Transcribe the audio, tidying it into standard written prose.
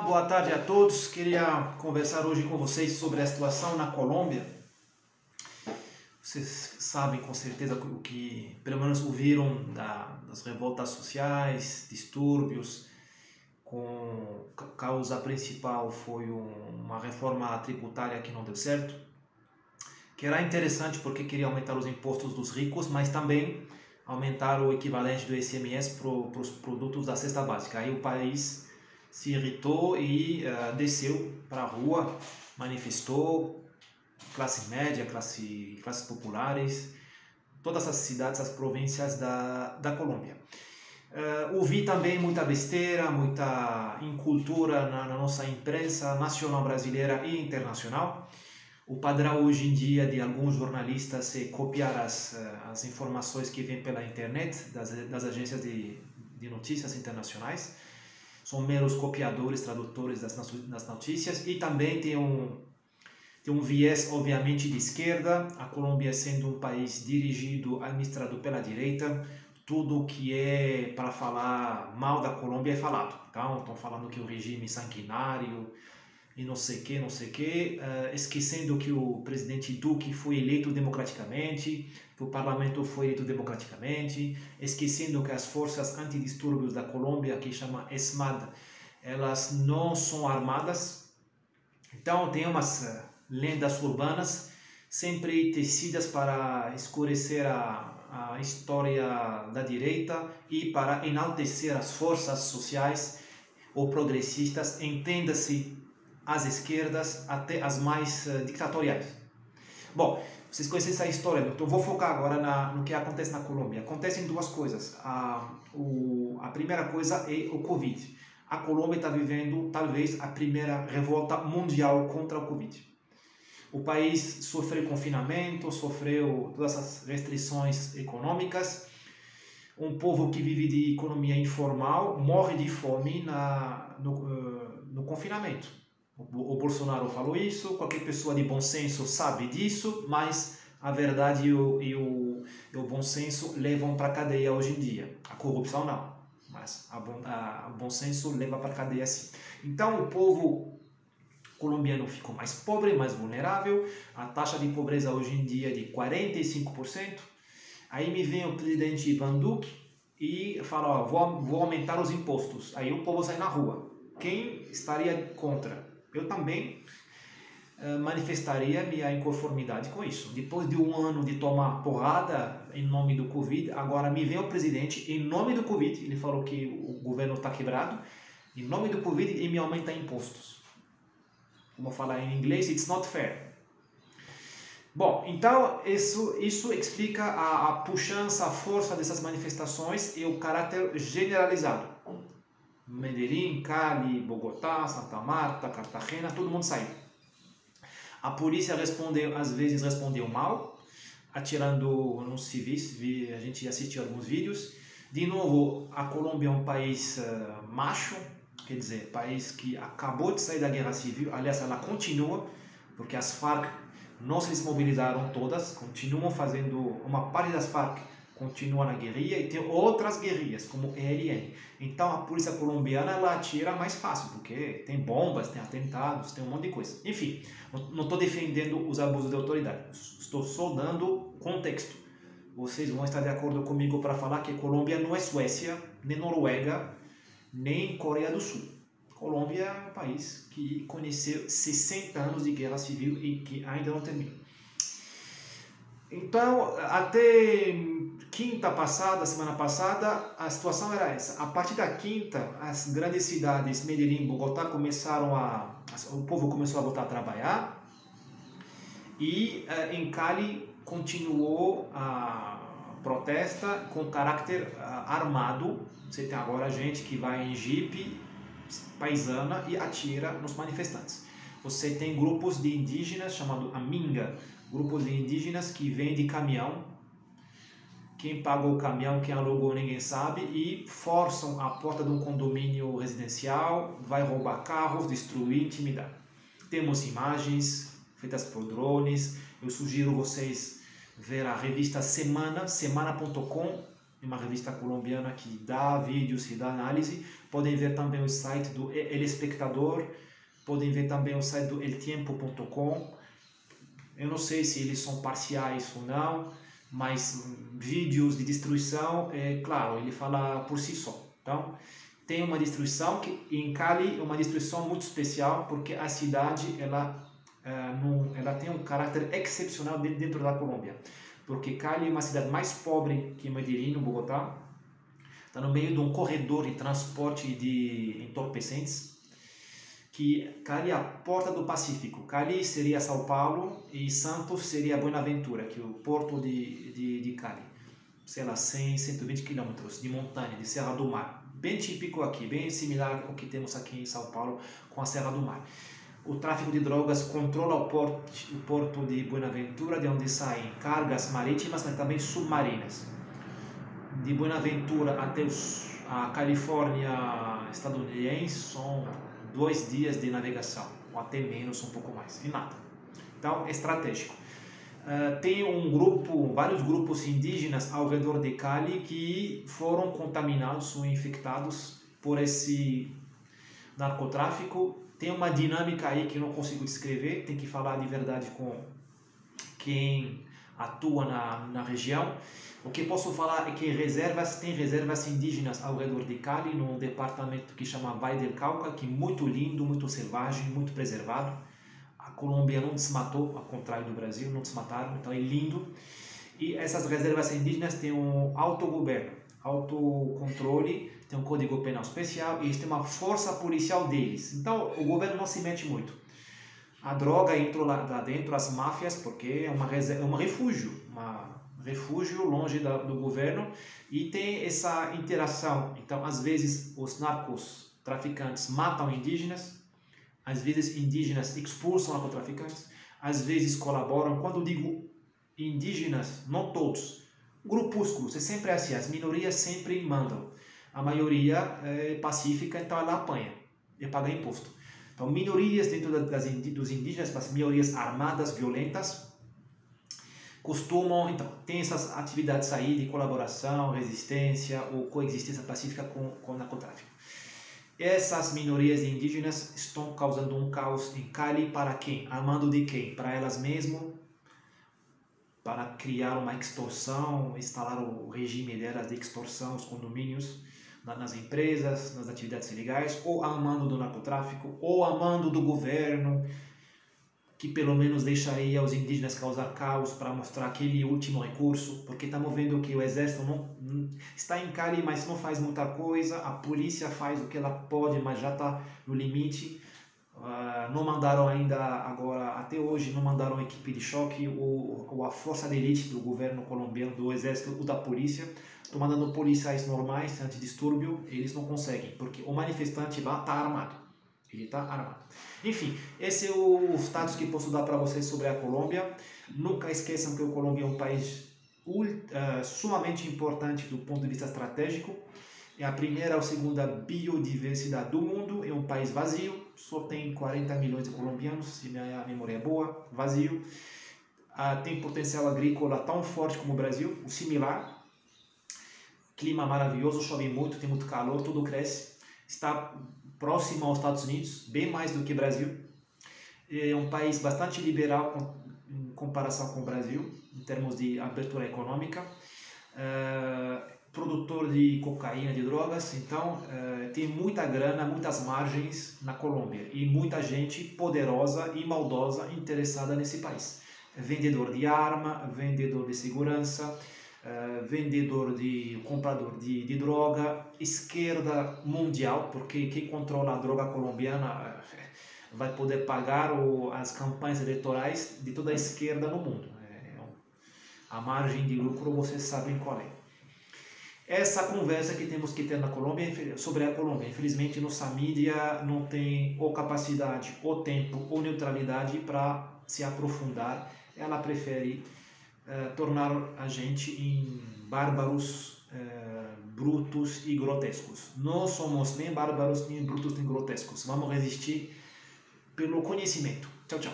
boa tarde a todos. Queria conversar hoje com vocês sobre a situação na Colômbia. Vocês sabem com certeza o que, pelo menos ouviram das revoltas sociais, distúrbios, com causa principal foi uma reforma tributária que não deu certo, que era interessante porque queria aumentar os impostos dos ricos, mas também aumentar o equivalente do ICMS para os produtos da cesta básica. Aí o país se irritou e desceu para a rua, manifestou, classe média, classes populares, todas as cidades, as províncias da Colômbia. Ouvi também muita besteira, muita incultura na nossa imprensa nacional brasileira e internacional. O padrão hoje em dia de alguns jornalistas é copiar as informações que vêm pela internet, das agências de notícias internacionais. São meros copiadores, tradutores das notícias, e também tem um viés, obviamente, de esquerda. A Colômbia sendo um país dirigido, administrado pela direita, tudo que é para falar mal da Colômbia é falado. Então, estão falando que o regime é sanguinário e não sei o que, esquecendo que o presidente Duque foi eleito democraticamente, que o parlamento foi eleito democraticamente, esquecendo que as forças antidistúrbios da Colômbia, que chama ESMAD, elas não são armadas. Então tem umas lendas urbanas sempre tecidas para escurecer a história da direita e para enaltecer as forças sociais ou progressistas, entenda-se as esquerdas até as mais ditatoriais. Bom, vocês conhecem essa história, então vou focar agora no que acontece na Colômbia. Acontecem duas coisas. A primeira coisa é o Covid. A Colômbia está vivendo talvez a primeira revolta mundial contra o Covid. O país sofreu confinamento, sofreu todas as restrições econômicas. Um povo que vive de economia informal morre de fome no confinamento. O Bolsonaro falou isso, qualquer pessoa de bom senso sabe disso, mas a verdade e o bom senso levam para a cadeia hoje em dia. A corrupção não, mas a bom senso leva para a cadeia sim. Então o povo colombiano ficou mais pobre, mais vulnerável. A taxa de pobreza hoje em dia é de 45%. Aí me vem o presidente Ivan Duque e fala, ó, vou aumentar os impostos. Aí o povo sai na rua. Quem estaria contra? Eu também manifestaria minha inconformidade com isso. Depois de um ano de tomar porrada em nome do Covid, agora me vem o presidente em nome do Covid, ele falou que o governo está quebrado, em nome do Covid, e me aumenta impostos. Como falar em inglês, it's not fair. Bom, então isso explica a puxança, a força dessas manifestações e o caráter generalizado. Medellín, Cali, Bogotá, Santa Marta, Cartagena, todo mundo saiu. A polícia às vezes respondeu mal, atirando nos civis, a gente assistiu alguns vídeos. De novo, a Colômbia é um país macho, quer dizer, país que acabou de sair da guerra civil, aliás, ela continua, porque as Farc não se desmobilizaram todas, continuam fazendo, uma parte das Farc continua na guerrilha e tem outras guerrilhas, como o ELN. Então a polícia colombiana ela atira mais fácil, porque tem bombas, tem atentados, tem um monte de coisa. Enfim, não estou defendendo os abusos de autoridade, estou só dando contexto. Vocês vão estar de acordo comigo para falar que Colômbia não é Suécia, nem Noruega, nem Coreia do Sul. Colômbia é um país que conheceu 60 anos de guerra civil e que ainda não terminou. Então, até semana passada, a situação era essa. A partir da quinta, as grandes cidades, Medellín e Bogotá, o povo começou a voltar a trabalhar. E em Cali continuou a protesta com caráter armado. Você tem agora gente que vai em jipe paisana e atira nos manifestantes. Você tem grupos de indígenas, chamado Aminga, grupos de indígenas que vêm de caminhão. Quem pagou o caminhão, quem alugou, ninguém sabe, e forçam a porta de um condomínio residencial, vai roubar carros, destruir, intimidar. Temos imagens feitas por drones. Eu sugiro vocês ver a revista semana.com, uma revista colombiana que dá vídeos e dá análise. Podem ver também o site do El Espectador, podem ver também o site do eltiempo.com. Eu não sei se eles são parciais ou não, mas vídeos de destruição, claro, ele fala por si só. Então, tem uma destruição que em Cali é uma destruição muito especial, porque a cidade ela tem um caráter excepcional dentro da Colômbia. Porque Cali é uma cidade mais pobre que Medellín, no Bogotá. Está no meio de um corredor de transporte de entorpecentes. Que Cali é a porta do Pacífico. Cali seria São Paulo e Santos seria Buenaventura, que é o porto de Cali. Sei lá, 100, 120 quilômetros de montanha, de Serra do Mar. Bem típico aqui, bem similar ao que temos aqui em São Paulo com a Serra do Mar. O tráfico de drogas controla o porto de Buenaventura, de onde saem cargas marítimas, mas também submarinas. De Buenaventura até a Califórnia estadunidense são 2 dias de navegação, ou até menos, um pouco mais, e nada. Então, é estratégico. Tem vários grupos indígenas ao redor de Cali que foram contaminados ou infectados por esse narcotráfico. Tem uma dinâmica aí que eu não consigo descrever, tem que falar de verdade com quem atua na região. O que posso falar é que tem reservas indígenas ao redor de Cali, num departamento que chama Valle del Cauca, que é muito lindo, muito selvagem, muito preservado. A Colômbia não desmatou, ao contrário do Brasil, não desmataram, então é lindo. E essas reservas indígenas têm um autogoverno, autocontrole, tem um código penal especial e eles têm uma força policial deles. Então o governo não se mete muito. A droga entrou lá dentro, as máfias, porque é um refúgio longe do governo, e tem essa interação. Então, às vezes, os narcotraficantes matam indígenas, às vezes indígenas expulsam narcotraficantes, às vezes colaboram. Quando digo indígenas, não todos, grupúsculos, é sempre assim, as minorias sempre mandam. A maioria é pacífica, então ela apanha e paga imposto. Então, minorias dentro dos indígenas, as minorias armadas, violentas, costumam, então, tem essas atividades aí de colaboração, resistência ou coexistência pacífica com o narcotráfico. Essas minorias indígenas estão causando um caos em Cali para quem? A mando de quem? Para elas mesmas, para criar uma extorsão, instalar o regime delas de extorsão, os condomínios, nas empresas, nas atividades ilegais, ou a mando do narcotráfico, ou a mando do governo, que pelo menos deixaria os indígenas causar caos para mostrar aquele último recurso, porque estamos vendo que o exército não está em Cali, mas não faz muita coisa, a polícia faz o que ela pode, mas já está no limite. Não mandaram ainda, agora, até hoje, não mandaram equipe de choque ou a força de elite do governo colombiano, do exército ou da polícia. Estão mandando policiais normais, antidistúrbio, eles não conseguem, porque o manifestante lá está armado. Ele está armado. Enfim, esse é o status que posso dar para vocês sobre a Colômbia. Nunca esqueçam que a Colômbia é um país sumamente importante do ponto de vista estratégico. É a primeira ou segunda biodiversidade do mundo. É um país vazio, só tem 40 milhões de colombianos, se minha memória é boa, vazio. Tem potencial agrícola tão forte como o Brasil, o similar. Clima maravilhoso, chove muito, tem muito calor, tudo cresce. Está próximo aos Estados Unidos, bem mais do que o Brasil. É um país bastante liberal em comparação com o Brasil, em termos de abertura econômica. Produtor de cocaína, de drogas, então tem muita grana, muitas margens na Colômbia e muita gente poderosa e maldosa interessada nesse país. Vendedor de arma, vendedor de segurança, comprador de droga, esquerda mundial, porque quem controla a droga colombiana vai poder pagar as campanhas eleitorais de toda a esquerda no mundo. A margem de lucro vocês sabem qual é. Essa conversa que temos que ter na Colômbia, sobre a Colômbia, infelizmente nossa mídia não tem ou capacidade, ou tempo, ou neutralidade para se aprofundar. Ela prefere tornar a gente em bárbaros, brutos e grotescos. Não somos nem bárbaros, nem brutos, nem grotescos. Vamos resistir pelo conhecimento. Tchau, tchau.